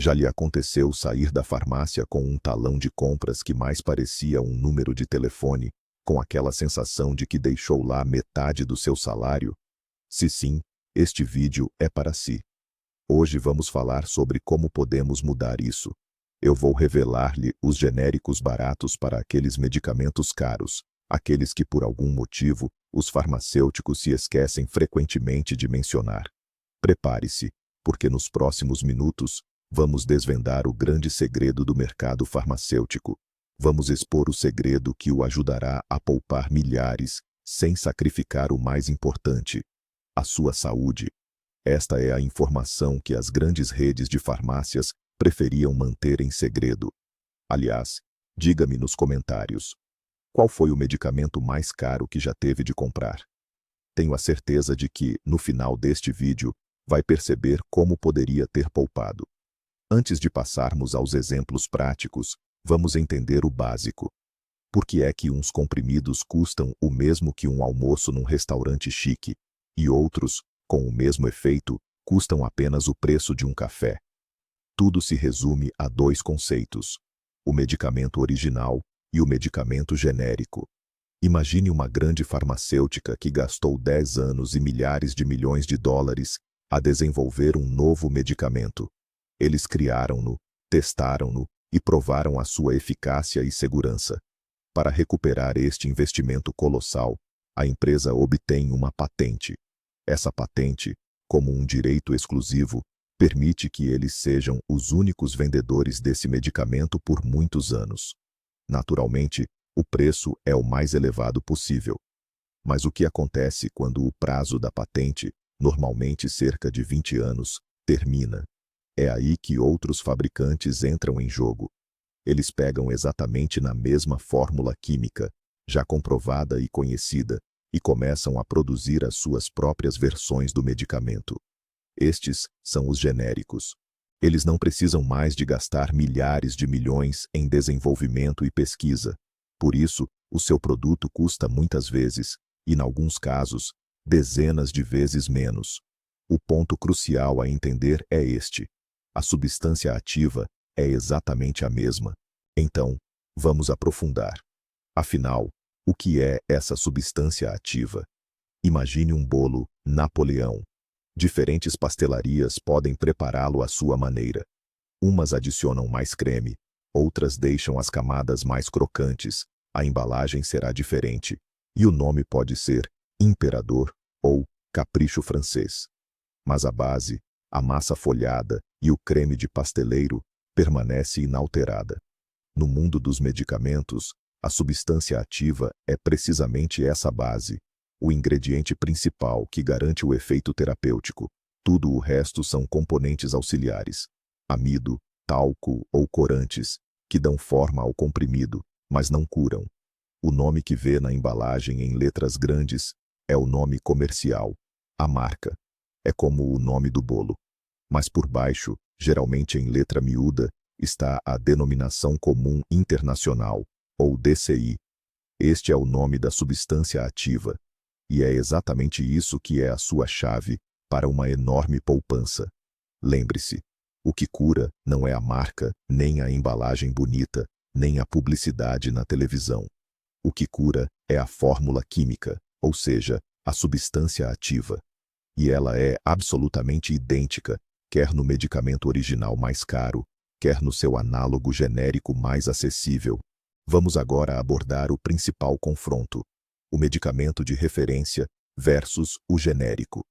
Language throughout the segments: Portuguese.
Já lhe aconteceu sair da farmácia com um talão de compras que mais parecia um número de telefone, com aquela sensação de que deixou lá metade do seu salário? Se sim, este vídeo é para si. Hoje vamos falar sobre como podemos mudar isso. Eu vou revelar-lhe os genéricos baratos para aqueles medicamentos caros, aqueles que por algum motivo os farmacêuticos se esquecem frequentemente de mencionar. Prepare-se, porque nos próximos minutos vamos desvendar o grande segredo do mercado farmacêutico. Vamos expor o segredo que o ajudará a poupar milhares, sem sacrificar o mais importante, a sua saúde. Esta é a informação que as grandes redes de farmácias preferiam manter em segredo. Aliás, diga-me nos comentários, qual foi o medicamento mais caro que já teve de comprar? Tenho a certeza de que, no final deste vídeo, vai perceber como poderia ter poupado. Antes de passarmos aos exemplos práticos, vamos entender o básico. Por que é que uns comprimidos custam o mesmo que um almoço num restaurante chique, e outros, com o mesmo efeito, custam apenas o preço de um café? Tudo se resume a dois conceitos: o medicamento original e o medicamento genérico. Imagine uma grande farmacêutica que gastou 10 anos e milhares de milhões de dólares a desenvolver um novo medicamento. Eles criaram-no, testaram-no e provaram a sua eficácia e segurança. Para recuperar este investimento colossal, a empresa obtém uma patente. Essa patente, como um direito exclusivo, permite que eles sejam os únicos vendedores desse medicamento por muitos anos. Naturalmente, o preço é o mais elevado possível. Mas o que acontece quando o prazo da patente, normalmente cerca de 20 anos, termina? É aí que outros fabricantes entram em jogo. Eles pegam exatamente na mesma fórmula química, já comprovada e conhecida, e começam a produzir as suas próprias versões do medicamento. Estes são os genéricos. Eles não precisam mais de gastar milhares de milhões em desenvolvimento e pesquisa. Por isso, o seu produto custa muitas vezes, e em alguns casos, dezenas de vezes menos. O ponto crucial a entender é este: a substância ativa é exatamente a mesma. Então, vamos aprofundar. Afinal, o que é essa substância ativa? Imagine um bolo Napoleão. Diferentes pastelarias podem prepará-lo à sua maneira. Umas adicionam mais creme, outras deixam as camadas mais crocantes, a embalagem será diferente, e o nome pode ser Imperador ou Capricho Francês. Mas a base, a massa folhada e o creme de pasteleiro permanece inalterada. No mundo dos medicamentos, a substância ativa é precisamente essa base, o ingrediente principal que garante o efeito terapêutico. Tudo o resto são componentes auxiliares, amido, talco ou corantes, que dão forma ao comprimido, mas não curam. O nome que vê na embalagem em letras grandes é o nome comercial, a marca. É como o nome do bolo. Mas por baixo, geralmente em letra miúda, está a denominação comum internacional, ou DCI. Este é o nome da substância ativa. E é exatamente isso que é a sua chave para uma enorme poupança. Lembre-se, o que cura não é a marca, nem a embalagem bonita, nem a publicidade na televisão. O que cura é a fórmula química, ou seja, a substância ativa. E ela é absolutamente idêntica, quer no medicamento original mais caro, quer no seu análogo genérico mais acessível. Vamos agora abordar o principal confronto: o medicamento de referência versus o genérico.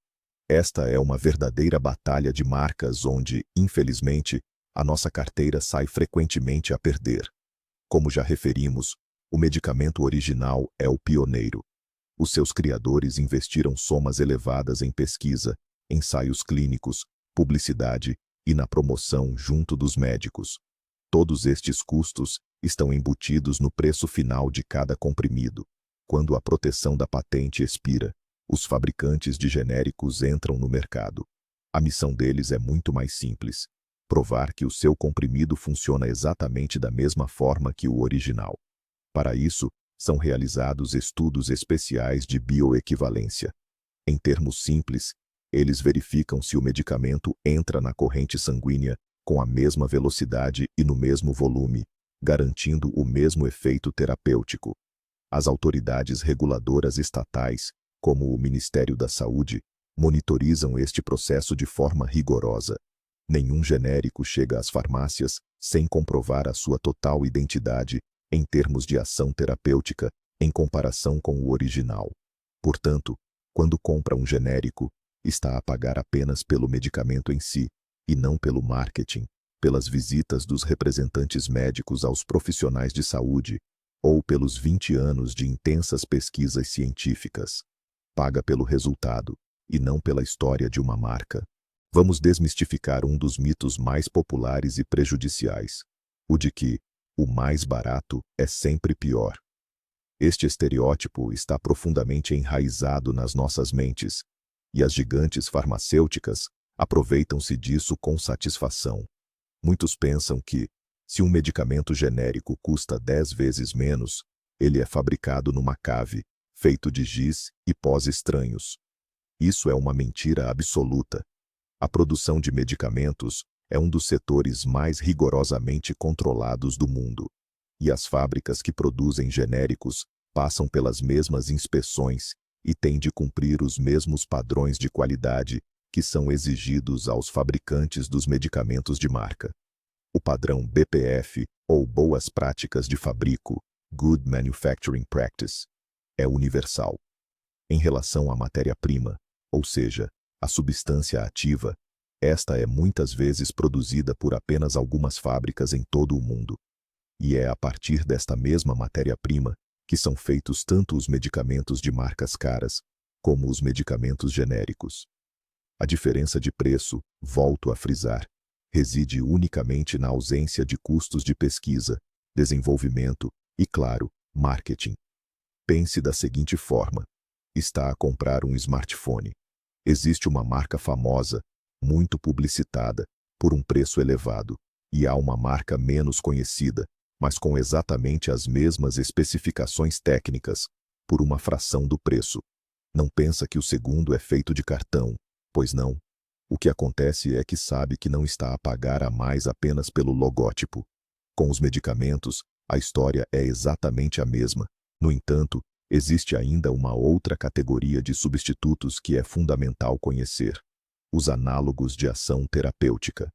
Esta é uma verdadeira batalha de marcas onde, infelizmente, a nossa carteira sai frequentemente a perder. Como já referimos, o medicamento original é o pioneiro. Os seus criadores investiram somas elevadas em pesquisa, ensaios clínicos, publicidade e na promoção junto dos médicos. Todos estes custos estão embutidos no preço final de cada comprimido. Quando a proteção da patente expira, os fabricantes de genéricos entram no mercado. A missão deles é muito mais simples: provar que o seu comprimido funciona exatamente da mesma forma que o original. Para isso, são realizados estudos especiais de bioequivalência. Em termos simples, eles verificam se o medicamento entra na corrente sanguínea com a mesma velocidade e no mesmo volume, garantindo o mesmo efeito terapêutico. As autoridades reguladoras estatais, como o Ministério da Saúde, monitorizam este processo de forma rigorosa. Nenhum genérico chega às farmácias sem comprovar a sua total identidade em termos de ação terapêutica em comparação com o original. Portanto, quando compra um genérico, está a pagar apenas pelo medicamento em si, e não pelo marketing, pelas visitas dos representantes médicos aos profissionais de saúde, ou pelos 20 anos de intensas pesquisas científicas. Paga pelo resultado, e não pela história de uma marca. Vamos desmistificar um dos mitos mais populares e prejudiciais, o de que o mais barato é sempre pior. Este estereótipo está profundamente enraizado nas nossas mentes, e as gigantes farmacêuticas aproveitam-se disso com satisfação. Muitos pensam que, se um medicamento genérico custa 10 vezes menos, ele é fabricado numa cave, feito de giz e pós estranhos. Isso é uma mentira absoluta. A produção de medicamentos é um dos setores mais rigorosamente controlados do mundo, e as fábricas que produzem genéricos passam pelas mesmas inspeções e têm de cumprir os mesmos padrões de qualidade que são exigidos aos fabricantes dos medicamentos de marca. O padrão BPF, ou Boas Práticas de Fabrico, Good Manufacturing Practice, é universal. Em relação à matéria-prima, ou seja, a substância ativa, esta é muitas vezes produzida por apenas algumas fábricas em todo o mundo. E é a partir desta mesma matéria-prima que são feitos tanto os medicamentos de marcas caras, como os medicamentos genéricos. A diferença de preço, volto a frisar, reside unicamente na ausência de custos de pesquisa, desenvolvimento e, claro, marketing. Pense da seguinte forma: está a comprar um smartphone. Existe uma marca famosa, muito publicitada, por um preço elevado, e há uma marca menos conhecida, mas com exatamente as mesmas especificações técnicas, por uma fração do preço. Não pensa que o segundo é feito de cartão, pois não. O que acontece é que sabe que não está a pagar a mais apenas pelo logótipo. Com os medicamentos, a história é exatamente a mesma. No entanto, existe ainda uma outra categoria de substitutos que é fundamental conhecer: os análogos de ação terapêutica.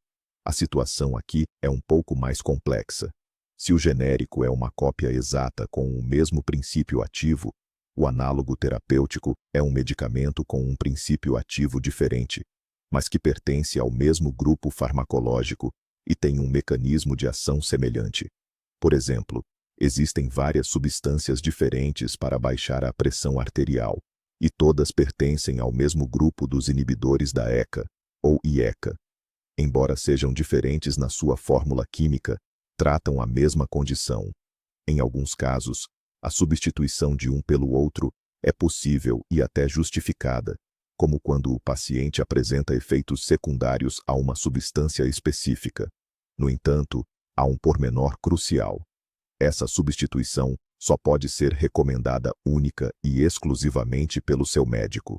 A situação aqui é um pouco mais complexa. Se o genérico é uma cópia exata com o mesmo princípio ativo, o análogo terapêutico é um medicamento com um princípio ativo diferente, mas que pertence ao mesmo grupo farmacológico e tem um mecanismo de ação semelhante. Por exemplo, existem várias substâncias diferentes para baixar a pressão arterial, e todas pertencem ao mesmo grupo dos inibidores da ECA, ou IECA. Embora sejam diferentes na sua fórmula química, tratam a mesma condição. Em alguns casos, a substituição de um pelo outro é possível e até justificada, como quando o paciente apresenta efeitos secundários a uma substância específica. No entanto, há um pormenor crucial. Essa substituição só pode ser recomendada única e exclusivamente pelo seu médico.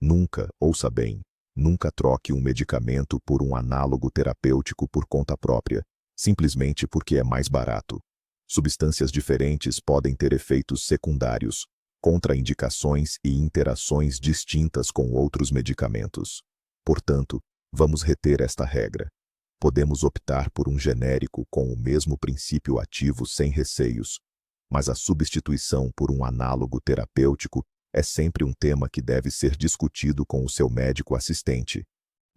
Nunca, ouça bem, nunca troque um medicamento por um análogo terapêutico por conta própria, simplesmente porque é mais barato. Substâncias diferentes podem ter efeitos secundários, contraindicações e interações distintas com outros medicamentos. Portanto, vamos reter esta regra. Podemos optar por um genérico com o mesmo princípio ativo sem receios, mas a substituição por um análogo terapêutico é sempre um tema que deve ser discutido com o seu médico assistente.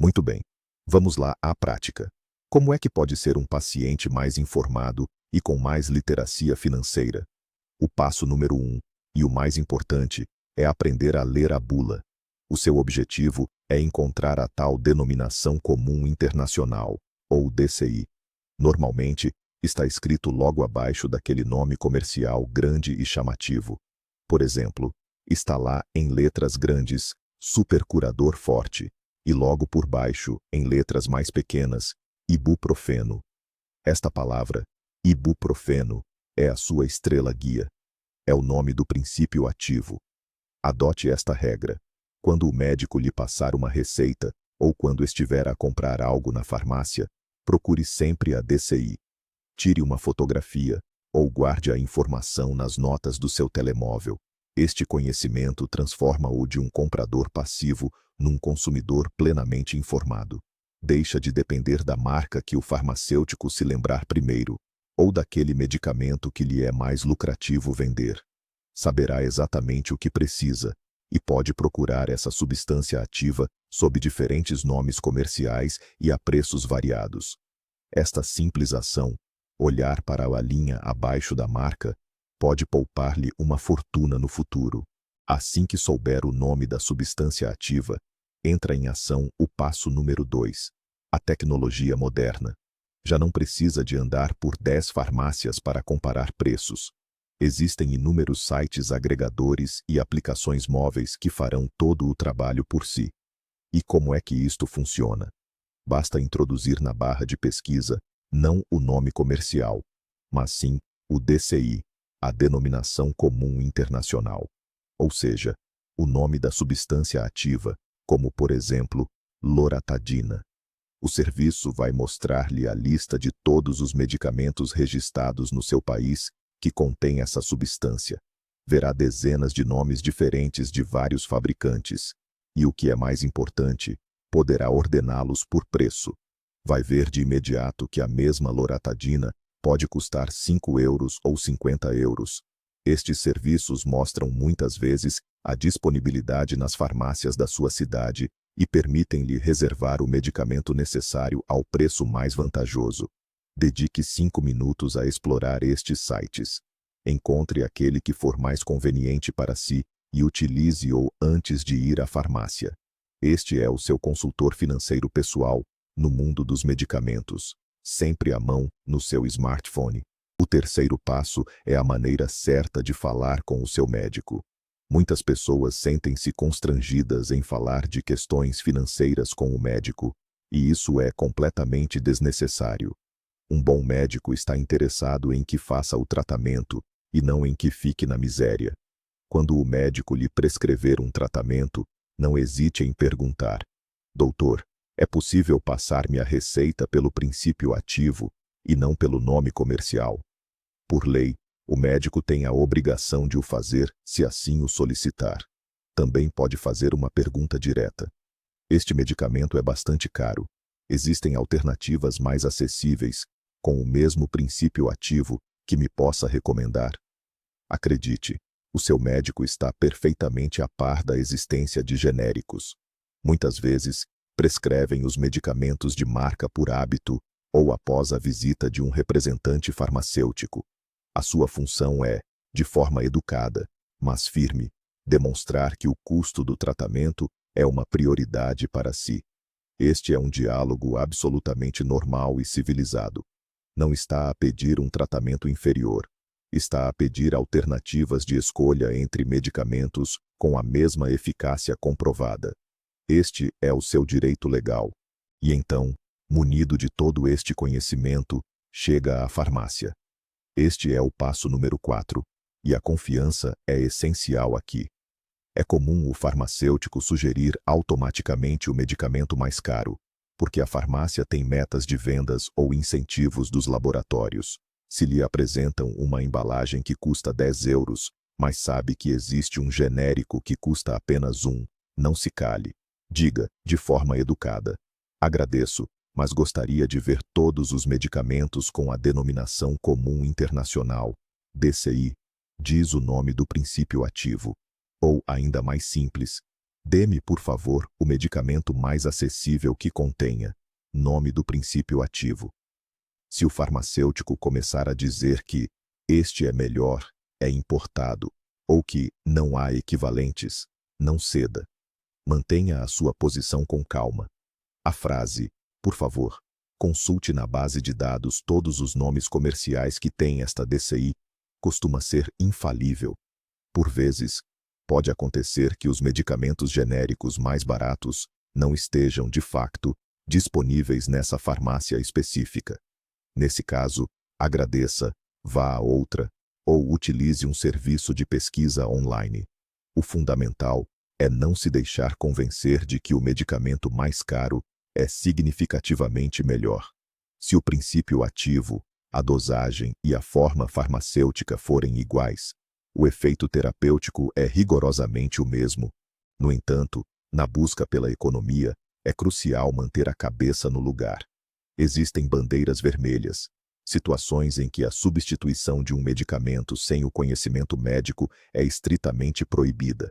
Muito bem, vamos lá à prática. Como é que pode ser um paciente mais informado e com mais literacia financeira? O passo número 1, e o mais importante, é aprender a ler a bula. O seu objetivo é encontrar a tal denominação comum internacional, ou DCI. Normalmente, está escrito logo abaixo daquele nome comercial grande e chamativo. Por exemplo, está lá em letras grandes, supercurador forte, e logo por baixo, em letras mais pequenas, ibuprofeno. Esta palavra, ibuprofeno, é a sua estrela guia. É o nome do princípio ativo. Adote esta regra. Quando o médico lhe passar uma receita, ou quando estiver a comprar algo na farmácia, Procure sempre a DCI. Tire uma fotografia ou guarde a informação nas notas do seu telemóvel. Este conhecimento transforma-o de um comprador passivo num consumidor plenamente informado. Deixa de depender da marca que o farmacêutico se lembrar primeiro, ou daquele medicamento que lhe é mais lucrativo vender. Saberá exatamente o que precisa e pode procurar essa substância ativa sob diferentes nomes comerciais e a preços variados. Esta simples ação, olhar para a linha abaixo da marca, pode poupar-lhe uma fortuna no futuro. Assim que souber o nome da substância ativa, entra em ação o passo número 2, a tecnologia moderna. Já não precisa de andar por 10 farmácias para comparar preços. Existem inúmeros sites agregadores e aplicações móveis que farão todo o trabalho por si. E como é que isto funciona? Basta introduzir na barra de pesquisa não o nome comercial, mas sim o DCI, a denominação comum internacional. Ou seja, o nome da substância ativa, como por exemplo, loratadina. O serviço vai mostrar-lhe a lista de todos os medicamentos registrados no seu país que contém essa substância. Verá dezenas de nomes diferentes de vários fabricantes. E o que é mais importante, poderá ordená-los por preço. Vai ver de imediato que a mesma loratadina pode custar 5 euros ou 50 euros. Estes serviços mostram muitas vezes a disponibilidade nas farmácias da sua cidade e permitem-lhe reservar o medicamento necessário ao preço mais vantajoso. Dedique 5 minutos a explorar estes sites. Encontre aquele que for mais conveniente para si e utilize-o antes de ir à farmácia. Este é o seu consultor financeiro pessoal no mundo dos medicamentos, sempre à mão no seu smartphone. O terceiro passo é a maneira certa de falar com o seu médico. Muitas pessoas sentem-se constrangidas em falar de questões financeiras com o médico, e isso é completamente desnecessário. Um bom médico está interessado em que faça o tratamento e não em que fique na miséria. Quando o médico lhe prescrever um tratamento, não hesite em perguntar: doutor, é possível passar-me a receita pelo princípio ativo e não pelo nome comercial? Por lei, o médico tem a obrigação de o fazer se assim o solicitar. Também pode fazer uma pergunta direta: este medicamento é bastante caro. Existem alternativas mais acessíveis, com o mesmo princípio ativo, que me possa recomendar? Acredite, o seu médico está perfeitamente a par da existência de genéricos. Muitas vezes, prescrevem os medicamentos de marca por hábito ou após a visita de um representante farmacêutico. A sua função é, de forma educada, mas firme, demonstrar que o custo do tratamento é uma prioridade para si. Este é um diálogo absolutamente normal e civilizado. Não está a pedir um tratamento inferior. Está a pedir alternativas de escolha entre medicamentos com a mesma eficácia comprovada. Este é o seu direito legal. E então, munido de todo este conhecimento, chega à farmácia. Este é o passo número 4, e a confiança é essencial aqui. É comum o farmacêutico sugerir automaticamente o medicamento mais caro, porque a farmácia tem metas de vendas ou incentivos dos laboratórios. Se lhe apresentam uma embalagem que custa 10 euros, mas sabe que existe um genérico que custa apenas 1, não se cale. Diga, de forma educada: agradeço, mas gostaria de ver todos os medicamentos com a denominação comum internacional, DCI. Diz o nome do princípio ativo. Ou, ainda mais simples, dê-me, por favor, o medicamento mais acessível que contenha nome do princípio ativo. Se o farmacêutico começar a dizer que este é melhor, é importado, ou que não há equivalentes, não ceda. Mantenha a sua posição com calma. A frase, por favor, consulte na base de dados todos os nomes comerciais que têm esta DCI, costuma ser infalível. Por vezes, pode acontecer que os medicamentos genéricos mais baratos não estejam, de facto, disponíveis nessa farmácia específica. Nesse caso, agradeça, vá a outra, ou utilize um serviço de pesquisa online. O fundamental é não se deixar convencer de que o medicamento mais caro é significativamente melhor. Se o princípio ativo, a dosagem e a forma farmacêutica forem iguais, o efeito terapêutico é rigorosamente o mesmo. No entanto, na busca pela economia, é crucial manter a cabeça no lugar. Existem bandeiras vermelhas, situações em que a substituição de um medicamento sem o conhecimento médico é estritamente proibida.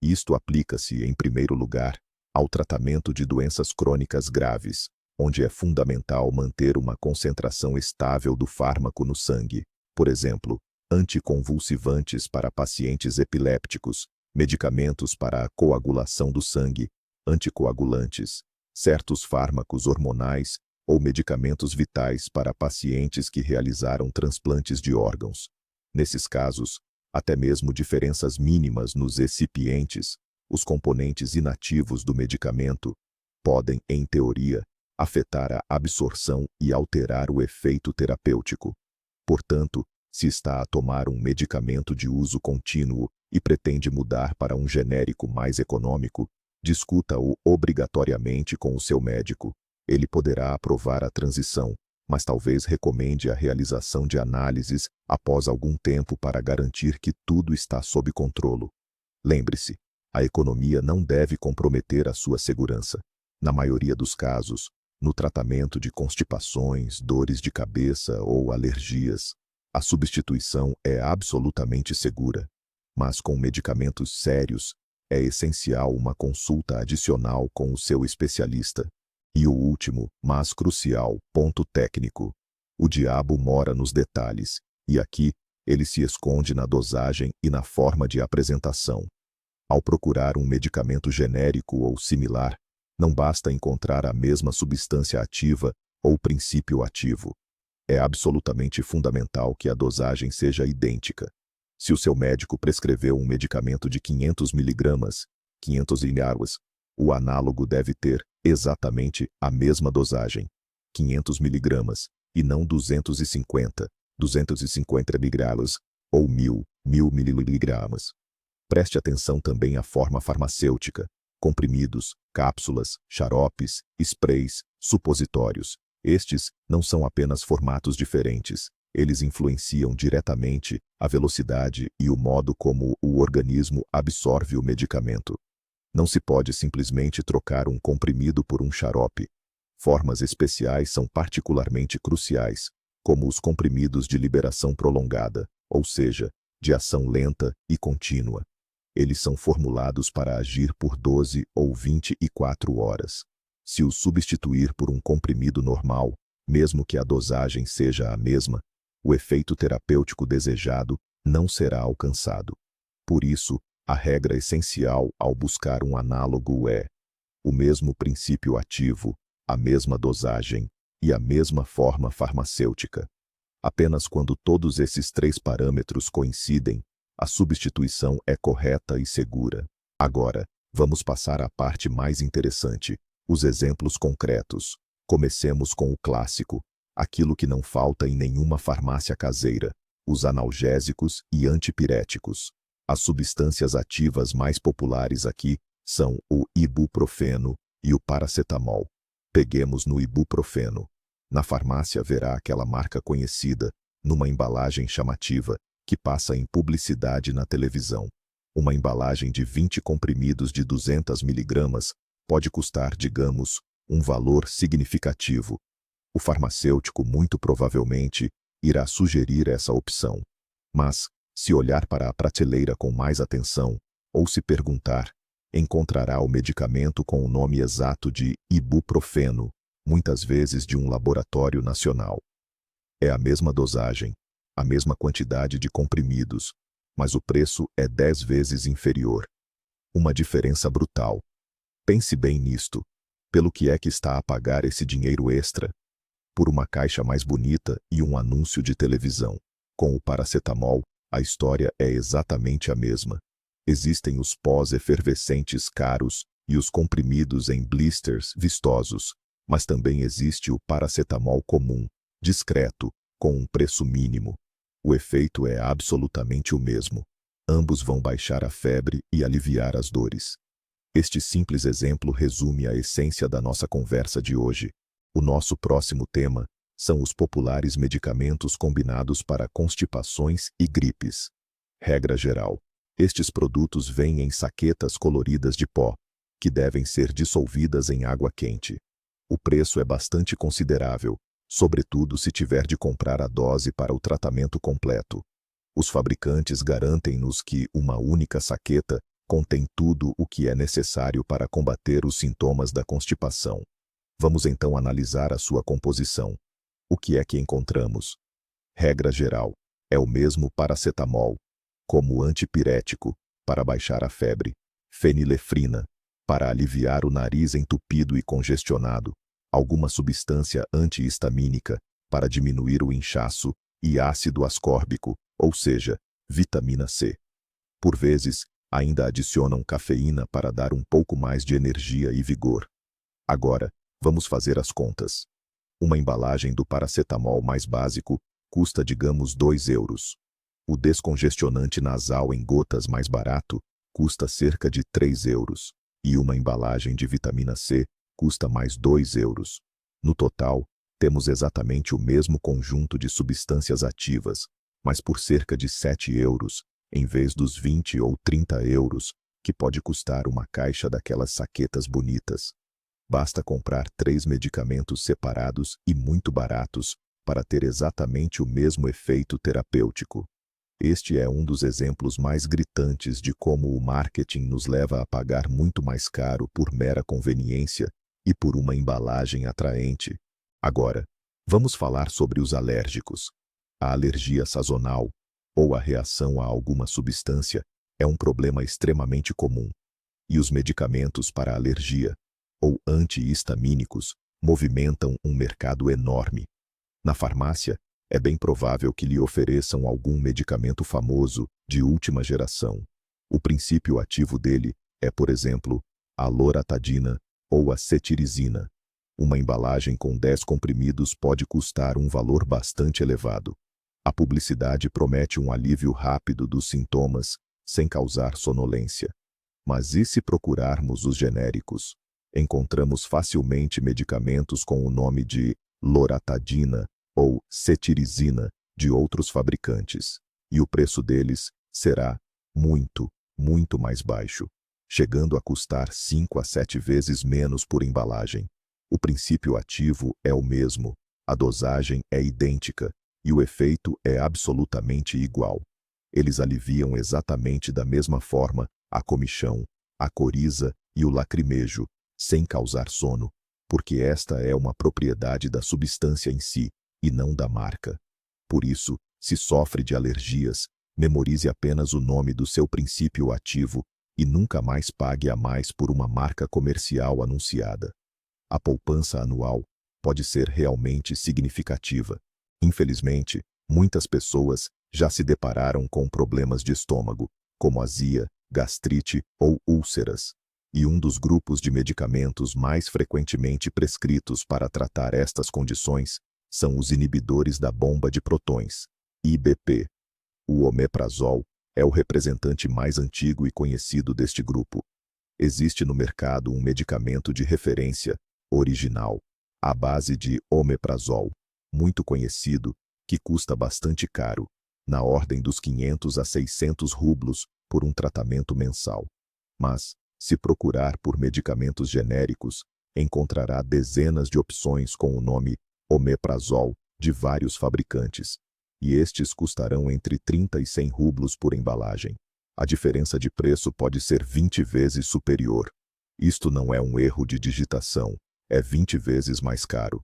Isto aplica-se, em primeiro lugar, ao tratamento de doenças crônicas graves, onde é fundamental manter uma concentração estável do fármaco no sangue, por exemplo, anticonvulsivantes para pacientes epilépticos, medicamentos para a coagulação do sangue, anticoagulantes, certos fármacos hormonais ou medicamentos vitais para pacientes que realizaram transplantes de órgãos. Nesses casos, até mesmo diferenças mínimas nos excipientes, os componentes inativos do medicamento, podem, em teoria, afetar a absorção e alterar o efeito terapêutico. Portanto, se está a tomar um medicamento de uso contínuo e pretende mudar para um genérico mais econômico, discuta-o obrigatoriamente com o seu médico. Ele poderá aprovar a transição, mas talvez recomende a realização de análises após algum tempo para garantir que tudo está sob controle. Lembre-se, a economia não deve comprometer a sua segurança. Na maioria dos casos, no tratamento de constipações, dores de cabeça ou alergias, a substituição é absolutamente segura. Mas com medicamentos sérios, é essencial uma consulta adicional com o seu especialista. E o último, mas crucial, ponto técnico. O diabo mora nos detalhes, e aqui, ele se esconde na dosagem e na forma de apresentação. Ao procurar um medicamento genérico ou similar, não basta encontrar a mesma substância ativa ou princípio ativo. É absolutamente fundamental que a dosagem seja idêntica. Se o seu médico prescreveu um medicamento de 500 mg, 500 mg, o análogo deve ter exatamente a mesma dosagem, 500 mg, e não 250, 250 mg, ou 1000 mg. Preste atenção também à forma farmacêutica, comprimidos, cápsulas, xaropes, sprays, supositórios. Estes não são apenas formatos diferentes, eles influenciam diretamente a velocidade e o modo como o organismo absorve o medicamento. Não se pode simplesmente trocar um comprimido por um xarope. Formas especiais são particularmente cruciais, como os comprimidos de liberação prolongada, ou seja, de ação lenta e contínua. Eles são formulados para agir por 12 ou 24 horas. Se o substituir por um comprimido normal, mesmo que a dosagem seja a mesma, o efeito terapêutico desejado não será alcançado. Por isso, a regra essencial ao buscar um análogo é o mesmo princípio ativo, a mesma dosagem e a mesma forma farmacêutica. Apenas quando todos esses três parâmetros coincidem, a substituição é correta e segura. Agora, vamos passar à parte mais interessante, os exemplos concretos. Comecemos com o clássico, aquilo que não falta em nenhuma farmácia caseira, os analgésicos e antipiréticos. As substâncias ativas mais populares aqui são o ibuprofeno e o paracetamol. Peguemos no ibuprofeno. Na farmácia verá aquela marca conhecida, numa embalagem chamativa, que passa em publicidade na televisão. Uma embalagem de 20 comprimidos de 200 mg pode custar, digamos, um valor significativo. O farmacêutico muito provavelmente irá sugerir essa opção. Mas, se olhar para a prateleira com mais atenção, ou se perguntar, encontrará o medicamento com o nome exato de ibuprofeno, muitas vezes de um laboratório nacional. É a mesma dosagem, a mesma quantidade de comprimidos, mas o preço é 10 vezes inferior. Uma diferença brutal. Pense bem nisto. Pelo que é que está a pagar esse dinheiro extra? Por uma caixa mais bonita e um anúncio de televisão. Com o paracetamol, a história é exatamente a mesma. Existem os pós efervescentes caros e os comprimidos em blisters vistosos, mas também existe o paracetamol comum, discreto, com um preço mínimo. O efeito é absolutamente o mesmo. Ambos vão baixar a febre e aliviar as dores. Este simples exemplo resume a essência da nossa conversa de hoje. O nosso próximo tema são os populares medicamentos combinados para constipações e gripes. Regra geral: estes produtos vêm em saquetas coloridas de pó, que devem ser dissolvidas em água quente. O preço é bastante considerável, sobretudo se tiver de comprar a dose para o tratamento completo. Os fabricantes garantem-nos que uma única saqueta contém tudo o que é necessário para combater os sintomas da constipação. Vamos então analisar a sua composição. O que é que encontramos? Regra geral: é o mesmo paracetamol, como antipirético, para baixar a febre, fenilefrina, para aliviar o nariz entupido e congestionado, alguma substância antihistamínica, para diminuir o inchaço, e ácido ascórbico, ou seja, vitamina C. Por vezes, ainda adicionam cafeína para dar um pouco mais de energia e vigor. Agora, vamos fazer as contas. Uma embalagem do paracetamol mais básico custa, digamos, 2 euros. O descongestionante nasal em gotas mais barato custa cerca de 3 euros. E uma embalagem de vitamina C custa mais 2 euros. No total, temos exatamente o mesmo conjunto de substâncias ativas, mas por cerca de 7 euros, em vez dos 20 ou 30 euros, que pode custar uma caixa daquelas saquetas bonitas. Basta comprar 3 medicamentos separados e muito baratos para ter exatamente o mesmo efeito terapêutico. Este é um dos exemplos mais gritantes de como o marketing nos leva a pagar muito mais caro por mera conveniência e por uma embalagem atraente. Agora, vamos falar sobre os alérgicos. A alergia sazonal, ou a reação a alguma substância, é um problema extremamente comum. E os medicamentos para alergia, ou antihistamínicos, movimentam um mercado enorme. Na farmácia, é bem provável que lhe ofereçam algum medicamento famoso, de última geração. O princípio ativo dele é, por exemplo, a loratadina ou a cetirizina. Uma embalagem com 10 comprimidos pode custar um valor bastante elevado. A publicidade promete um alívio rápido dos sintomas, sem causar sonolência. Mas e se procurarmos os genéricos? Encontramos facilmente medicamentos com o nome de loratadina ou cetirizina de outros fabricantes, e o preço deles será muito mais baixo, chegando a custar 5 a 7 vezes menos por embalagem. O princípio ativo é o mesmo, a dosagem é idêntica e o efeito é absolutamente igual. Eles aliviam exatamente da mesma forma a comichão, a coriza e o lacrimejo, sem causar sono, porque esta é uma propriedade da substância em si, e não da marca. Por isso, se sofre de alergias, memorize apenas o nome do seu princípio ativo e nunca mais pague a mais por uma marca comercial anunciada. A poupança anual pode ser realmente significativa. Infelizmente, muitas pessoas já se depararam com problemas de estômago, como azia, gastrite ou úlceras. E um dos grupos de medicamentos mais frequentemente prescritos para tratar estas condições são os inibidores da bomba de protões, IBP. O omeprazol é o representante mais antigo e conhecido deste grupo. Existe no mercado um medicamento de referência, original, à base de omeprazol, muito conhecido, que custa bastante caro, na ordem dos 500 a 600 rublos por um tratamento mensal. Mas, se procurar por medicamentos genéricos, encontrará dezenas de opções com o nome omeprazol de vários fabricantes, e estes custarão entre 30 e 100 rublos por embalagem. A diferença de preço pode ser 20 vezes superior. Isto não é um erro de digitação, é 20 vezes mais caro.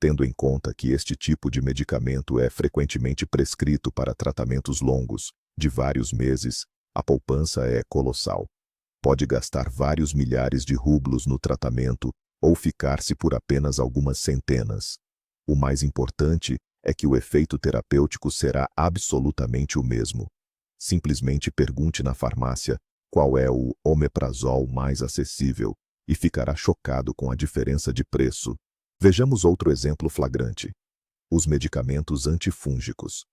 Tendo em conta que este tipo de medicamento é frequentemente prescrito para tratamentos longos, de vários meses, a poupança é colossal. Pode gastar vários milhares de rublos no tratamento ou ficar-se por apenas algumas centenas. O mais importante é que o efeito terapêutico será absolutamente o mesmo. Simplesmente pergunte na farmácia qual é o omeprazol mais acessível e ficará chocado com a diferença de preço. Vejamos outro exemplo flagrante. Os medicamentos antifúngicos.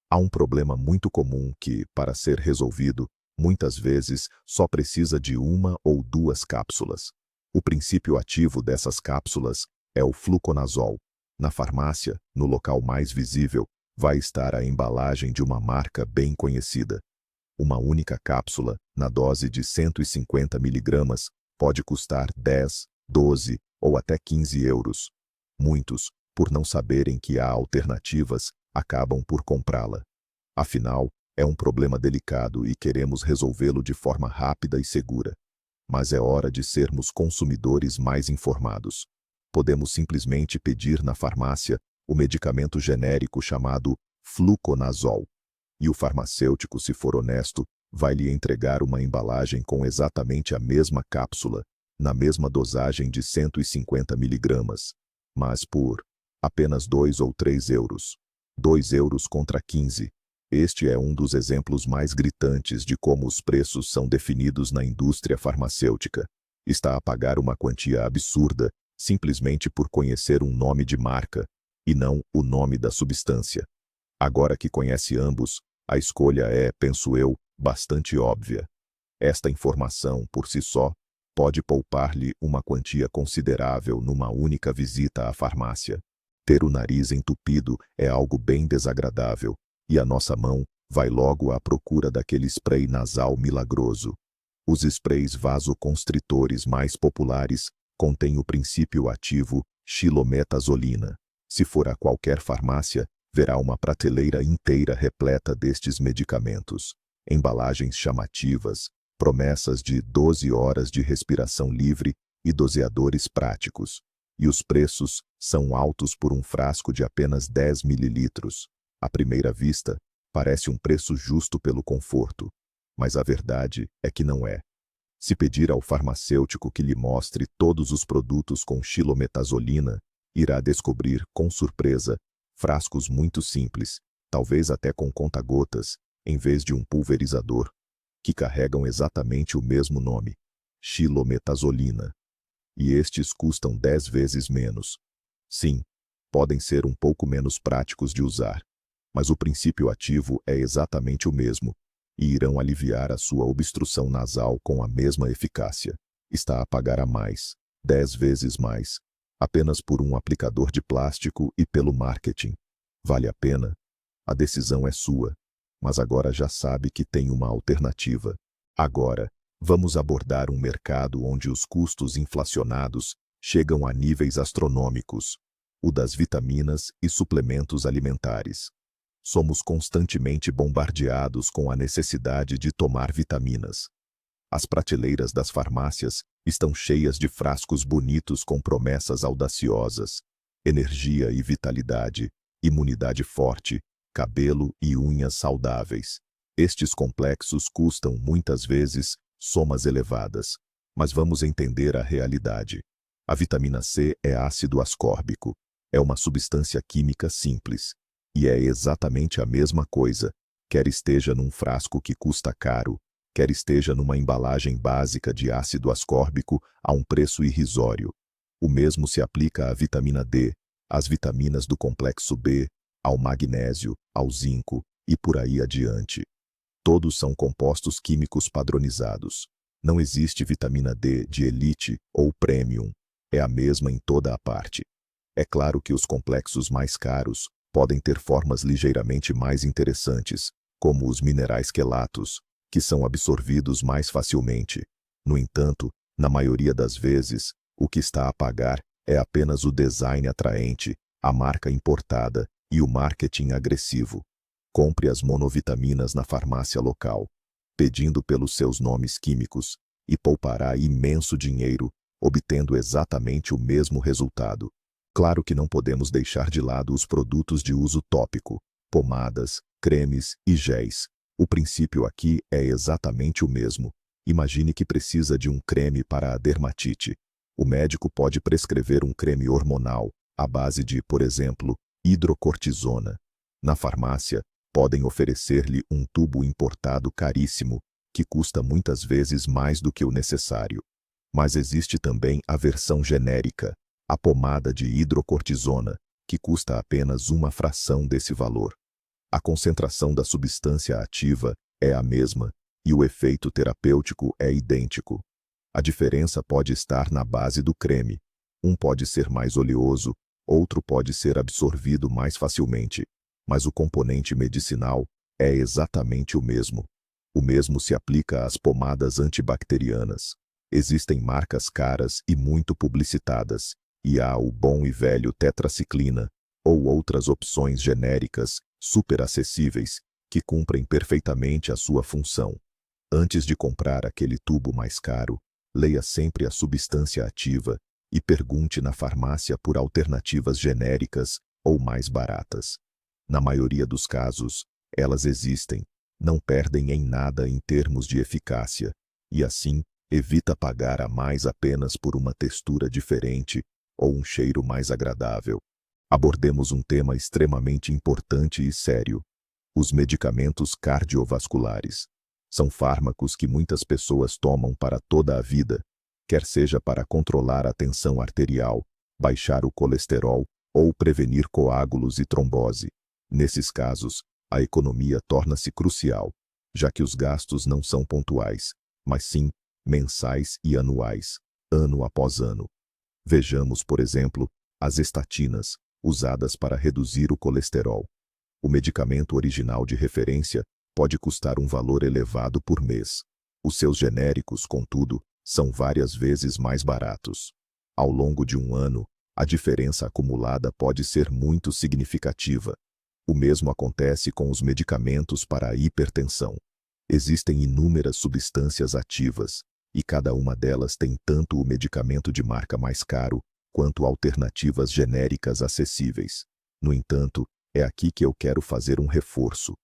Há um problema muito comum que, para ser resolvido, muitas vezes só precisa de 1 ou 2 cápsulas. O princípio ativo dessas cápsulas é o fluconazol, Na farmácia, no local mais visível, vai estar a embalagem de uma marca bem conhecida. Uma única cápsula, na dose de 150 miligramas, pode custar 10, 12 ou até 15 euros. Muitos, por não saberem que há alternativas, acabam por comprá-la. Afinal, é um problema delicado e queremos resolvê-lo de forma rápida e segura. Mas é hora de sermos consumidores mais informados. Podemos simplesmente pedir na farmácia o medicamento genérico chamado fluconazol. E o farmacêutico, se for honesto, vai lhe entregar uma embalagem com exatamente a mesma cápsula, na mesma dosagem de 150 miligramas, mas por apenas 2 ou 3 euros. 2 euros contra 15. Este é um dos exemplos mais gritantes de como os preços são definidos na indústria farmacêutica. Está a pagar uma quantia absurda simplesmente por conhecer um nome de marca, e não o nome da substância. Agora que conhece ambos, a escolha é, penso eu, bastante óbvia. Esta informação, por si só, pode poupar-lhe uma quantia considerável numa única visita à farmácia. Ter o nariz entupido é algo bem desagradável, e a nossa mão vai logo à procura daquele spray nasal milagroso. Os sprays vasoconstritores mais populares contêm o princípio ativo xilometazolina. Se for a qualquer farmácia, verá uma prateleira inteira repleta destes medicamentos. Embalagens chamativas, promessas de 12 horas de respiração livre e doseadores práticos. E os preços são altos por um frasco de apenas 10 mililitros. À primeira vista, parece um preço justo pelo conforto, mas a verdade é que não é. Se pedir ao farmacêutico que lhe mostre todos os produtos com xilometazolina, irá descobrir, com surpresa, frascos muito simples, talvez até com conta-gotas, em vez de um pulverizador, que carregam exatamente o mesmo nome, xilometazolina. E estes custam 10 vezes menos. Sim, podem ser um pouco menos práticos de usar, mas o princípio ativo é exatamente o mesmo, e irão aliviar a sua obstrução nasal com a mesma eficácia. Está a pagar a mais, 10 vezes mais, apenas por um aplicador de plástico e pelo marketing. Vale a pena? A decisão é sua, mas agora já sabe que tem uma alternativa. Agora, vamos abordar um mercado onde os custos inflacionados chegam a níveis astronômicos, o das vitaminas e suplementos alimentares. Somos constantemente bombardeados com a necessidade de tomar vitaminas. As prateleiras das farmácias estão cheias de frascos bonitos com promessas audaciosas: energia e vitalidade, imunidade forte, cabelo e unhas saudáveis. Estes complexos custam, muitas vezes, somas elevadas. Mas vamos entender a realidade. A vitamina C é ácido ascórbico. É uma substância química simples. E é exatamente a mesma coisa, quer esteja num frasco que custa caro, quer esteja numa embalagem básica de ácido ascórbico a um preço irrisório. O mesmo se aplica à vitamina D, às vitaminas do complexo B, ao magnésio, ao zinco e por aí adiante. Todos são compostos químicos padronizados. Não existe vitamina D de elite ou premium. É a mesma em toda a parte. É claro que os complexos mais caros podem ter formas ligeiramente mais interessantes, como os minerais quelatos, que são absorvidos mais facilmente. No entanto, na maioria das vezes, o que está a pagar é apenas o design atraente, a marca importada e o marketing agressivo. Compre as monovitaminas na farmácia local, pedindo pelos seus nomes químicos, e poupará imenso dinheiro, obtendo exatamente o mesmo resultado. Claro que não podemos deixar de lado os produtos de uso tópico, pomadas, cremes e géis. O princípio aqui é exatamente o mesmo. Imagine que precisa de um creme para a dermatite. O médico pode prescrever um creme hormonal, à base de, por exemplo, hidrocortisona. Na farmácia, podem oferecer-lhe um tubo importado caríssimo, que custa muitas vezes mais do que o necessário. Mas existe também a versão genérica, a pomada de hidrocortisona, que custa apenas uma fração desse valor. A concentração da substância ativa é a mesma e o efeito terapêutico é idêntico. A diferença pode estar na base do creme. Um pode ser mais oleoso, outro pode ser absorvido mais facilmente, mas o componente medicinal é exatamente o mesmo. O mesmo se aplica às pomadas antibacterianas. Existem marcas caras e muito publicitadas, e há o bom e velho tetraciclina, ou outras opções genéricas, super acessíveis, que cumprem perfeitamente a sua função. Antes de comprar aquele tubo mais caro, leia sempre a substância ativa e pergunte na farmácia por alternativas genéricas ou mais baratas. Na maioria dos casos, elas existem, não perdem em nada em termos de eficácia, e assim, evita pagar a mais apenas por uma textura diferente ou um cheiro mais agradável. Abordemos um tema extremamente importante e sério: os medicamentos cardiovasculares. São fármacos que muitas pessoas tomam para toda a vida, quer seja para controlar a tensão arterial, baixar o colesterol ou prevenir coágulos e trombose. Nesses casos, a economia torna-se crucial, já que os gastos não são pontuais, mas sim mensais e anuais, ano após ano. Vejamos, por exemplo, as estatinas, usadas para reduzir o colesterol. O medicamento original de referência pode custar um valor elevado por mês. Os seus genéricos, contudo, são várias vezes mais baratos. Ao longo de um ano, a diferença acumulada pode ser muito significativa. O mesmo acontece com os medicamentos para a hipertensão. Existem inúmeras substâncias ativas, e cada uma delas tem tanto o medicamento de marca mais caro, quanto alternativas genéricas acessíveis. No entanto, é aqui que eu quero fazer um reforço.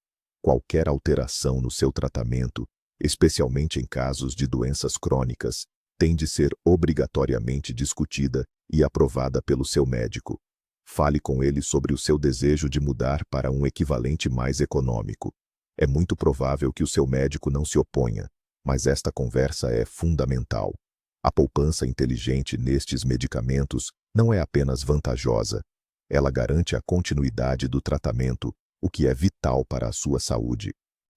Qualquer alteração no seu tratamento, especialmente em casos de doenças crônicas, tem de ser obrigatoriamente discutida e aprovada pelo seu médico. Fale com ele sobre o seu desejo de mudar para um equivalente mais econômico. É muito provável que o seu médico não se oponha, mas esta conversa é fundamental. A poupança inteligente nestes medicamentos não é apenas vantajosa, ela garante a continuidade do tratamento, o que é vital para a sua saúde.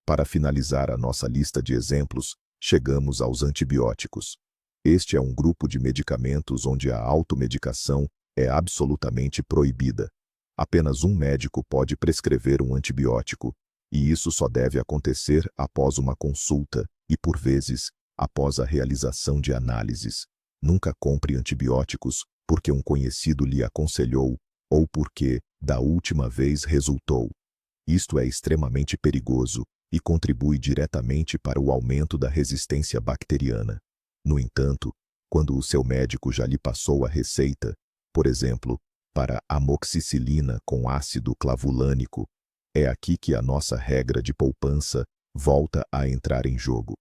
Para finalizar a nossa lista de exemplos, chegamos aos antibióticos. Este é um grupo de medicamentos onde a automedicação é absolutamente proibida. Apenas um médico pode prescrever um antibiótico, e isso só deve acontecer após uma consulta e, por vezes, após a realização de análises. Nunca compre antibióticos porque um conhecido lhe aconselhou ou porque, da última vez, resultou. Isto é extremamente perigoso e contribui diretamente para o aumento da resistência bacteriana. No entanto, quando o seu médico já lhe passou a receita, por exemplo, para amoxicilina com ácido clavulânico, é aqui que a nossa regra de poupança volta a entrar em jogo.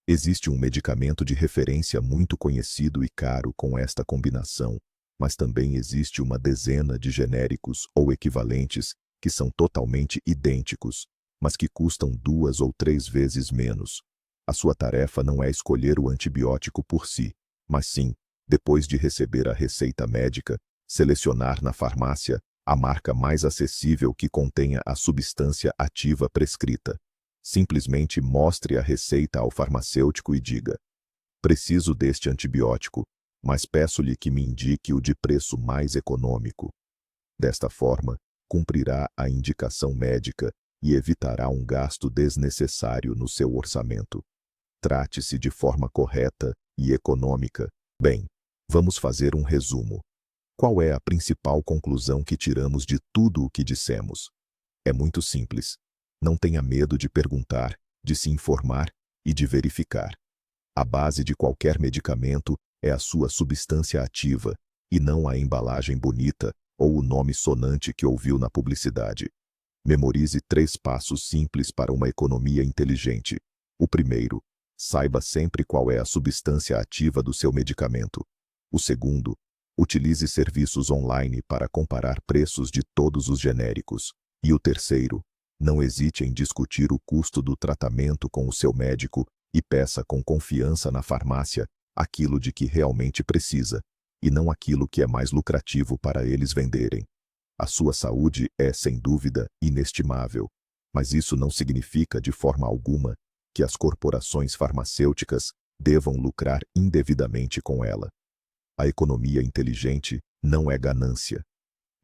Existe um medicamento de referência muito conhecido e caro com esta combinação, mas também existe uma dezena de genéricos ou equivalentes que são totalmente idênticos, mas que custam 2 ou 3 vezes menos. A sua tarefa não é escolher o antibiótico por si, mas sim, depois de receber a receita médica, selecionar na farmácia a marca mais acessível que contenha a substância ativa prescrita. Simplesmente mostre a receita ao farmacêutico e diga: preciso deste antibiótico, mas peço-lhe que me indique o de preço mais econômico. Desta forma, cumprirá a indicação médica e evitará um gasto desnecessário no seu orçamento. Trate-se de forma correta e econômica. Bem, vamos fazer um resumo. Qual é a principal conclusão que tiramos de tudo o que dissemos? É muito simples. Não tenha medo de perguntar, de se informar e de verificar. A base de qualquer medicamento é a sua substância ativa, e não a embalagem bonita ou o nome sonante que ouviu na publicidade. Memorize 3 passos simples para uma economia inteligente. O primeiro, saiba sempre qual é a substância ativa do seu medicamento. O segundo, utilize serviços online para comparar preços de todos os genéricos. E o terceiro, não hesite em discutir o custo do tratamento com o seu médico e peça com confiança na farmácia aquilo de que realmente precisa, e não aquilo que é mais lucrativo para eles venderem. A sua saúde é, sem dúvida, inestimável, mas isso não significa de forma alguma que as corporações farmacêuticas devam lucrar indevidamente com ela. A economia inteligente não é ganância.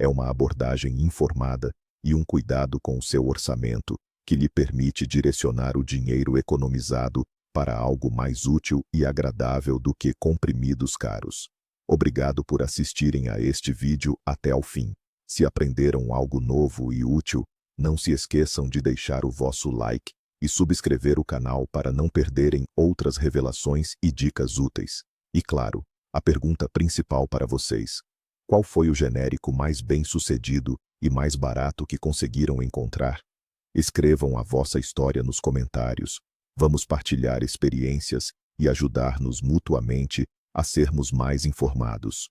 É uma abordagem informada e um cuidado com o seu orçamento que lhe permite direcionar o dinheiro economizado para algo mais útil e agradável do que comprimidos caros. Obrigado por assistirem a este vídeo até ao fim. Se aprenderam algo novo e útil, não se esqueçam de deixar o vosso like e subscrever o canal para não perderem outras revelações e dicas úteis. E claro, a pergunta principal para vocês: qual foi o genérico mais bem-sucedido e mais barato que conseguiram encontrar? Escrevam a vossa história nos comentários. Vamos partilhar experiências e ajudar-nos mutuamente a sermos mais informados.